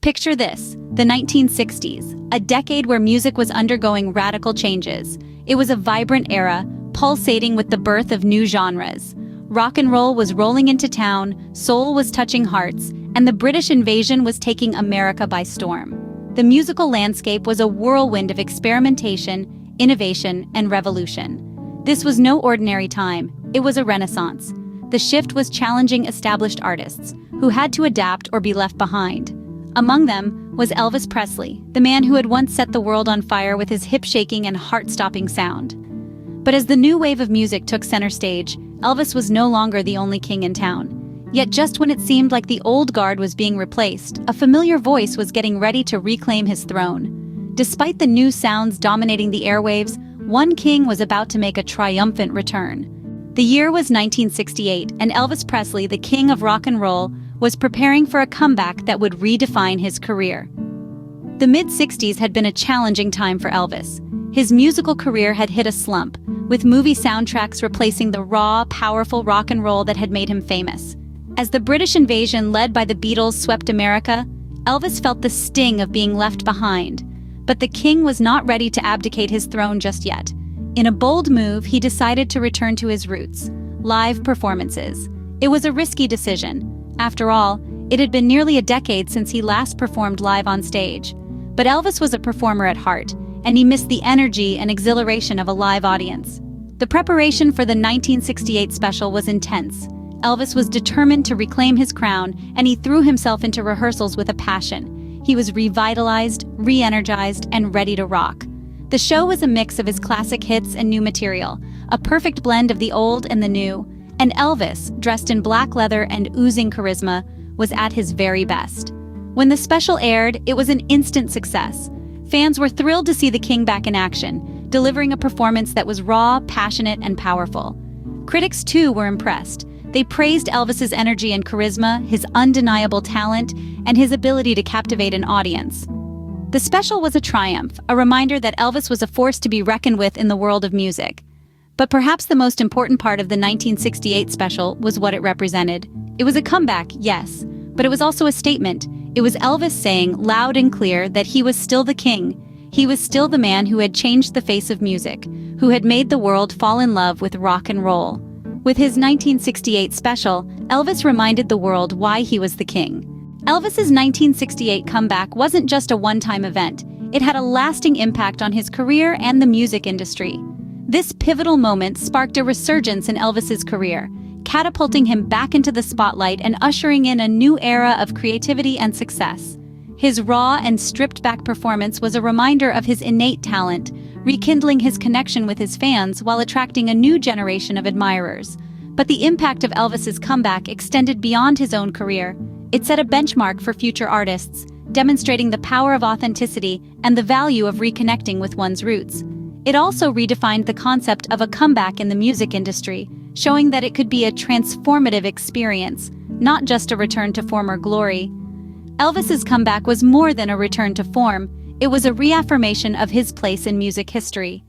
Picture this, the 1960s, a decade where music was undergoing radical changes. It was a vibrant era, pulsating with the birth of new genres. Rock and roll was rolling into town, soul was touching hearts, and the British invasion was taking America by storm. The musical landscape was a whirlwind of experimentation, innovation, and revolution. This was no ordinary time, it was a renaissance. The shift was challenging established artists, who had to adapt or be left behind. Among them was Elvis Presley, the man who had once set the world on fire with his hip-shaking and heart-stopping sound. But as the new wave of music took center stage, Elvis was no longer the only king in town. Yet just when it seemed like the old guard was being replaced, a familiar voice was getting ready to reclaim his throne. Despite the new sounds dominating the airwaves, one king was about to make a triumphant return. The year was 1968, and Elvis Presley, the king of rock and roll, was preparing for a comeback that would redefine his career. The mid-60s had been a challenging time for Elvis. His musical career had hit a slump, with movie soundtracks replacing the raw, powerful rock and roll that had made him famous. As the British invasion led by the Beatles swept America, Elvis felt the sting of being left behind. But the king was not ready to abdicate his throne just yet. In a bold move, he decided to return to his roots: live performances. It was a risky decision. After all, it had been nearly a decade since he last performed live on stage. But Elvis was a performer at heart, and he missed the energy and exhilaration of a live audience. The preparation for the 1968 special was intense. Elvis was determined to reclaim his crown, and he threw himself into rehearsals with a passion. He was revitalized, re-energized, and ready to rock. The show was a mix of his classic hits and new material, a perfect blend of the old and the new, and Elvis, dressed in black leather and oozing charisma, was at his very best. When the special aired, it was an instant success. Fans were thrilled to see the king back in action, delivering a performance that was raw, passionate, and powerful. Critics, too, were impressed. They praised Elvis's energy and charisma, his undeniable talent, and his ability to captivate an audience. The special was a triumph, a reminder that Elvis was a force to be reckoned with in the world of music. But perhaps the most important part of the 1968 special was what it represented. It was a comeback, yes, but it was also a statement. It was Elvis saying loud and clear that he was still the king. He was still the man who had changed the face of music, who had made the world fall in love with rock and roll. With his 1968 special, Elvis reminded the world why he was the king. Elvis's 1968 comeback wasn't just a one-time event. It had a lasting impact on his career and the music industry. This pivotal moment sparked a resurgence in Elvis's career, catapulting him back into the spotlight and ushering in a new era of creativity and success. His raw and stripped-back performance was a reminder of his innate talent, rekindling his connection with his fans while attracting a new generation of admirers. But the impact of Elvis's comeback extended beyond his own career. It set a benchmark for future artists, demonstrating the power of authenticity and the value of reconnecting with one's roots. It also redefined the concept of a comeback in the music industry, showing that it could be a transformative experience, not just a return to former glory. Elvis's comeback was more than a return to form. It was a reaffirmation of his place in music history.